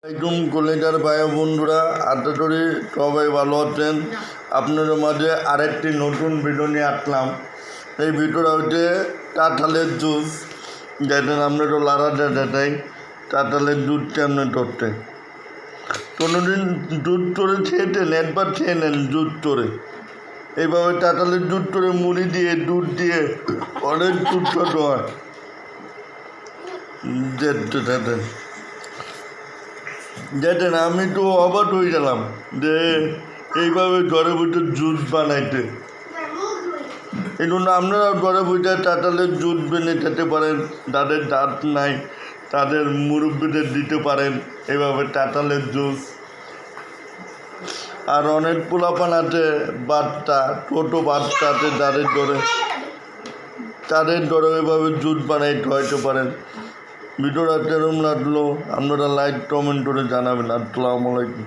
একদম কলেজার ভাই বন্ধুরা, আশা করি সবাই ভালো আছেন। আপনাদের মাঝে আরেকটি নতুন ভিডিও নিয়ে আসলাম। এই ভিডিওটা হচ্ছে কাঁঠালের জুস, যেটা আমরা তো লাড়া দেখাই। কাঁঠালের দুধ কেমন করতে, কোনোদিন দুধ করে খেয়েছেন? একবার খেয়ে নেন দুধ করে। এইভাবে কাঁঠালের দুধ করে মুড়ি দিয়ে দুধ দিয়ে অনেক দুধ ছোট হয় যেতেন। আমি তো অবাক হয়ে গেলাম যে এইভাবে ঘরে বসে জুস বানাইতে। এই জন্য আপনারা ঘরে বসে কাঁঠালের জুস বেনে খেতে পারেন। যাদের দাঁত নাই তাদের মুরব্বীদের দিতে পারেন এইভাবে কাঁঠালের জুস। আর অনেক পোলাপান আছে, বাচ্চা, ছোটো বাচ্চা আছে, তাদের ধরে এভাবে জুস বানাই খাওয়াইতে পারেন। ভিডিওটা কেরম লাগলো আপনারা লাইক কমেন্ট করে জানাবেন। আসসালামু আলাইকুম।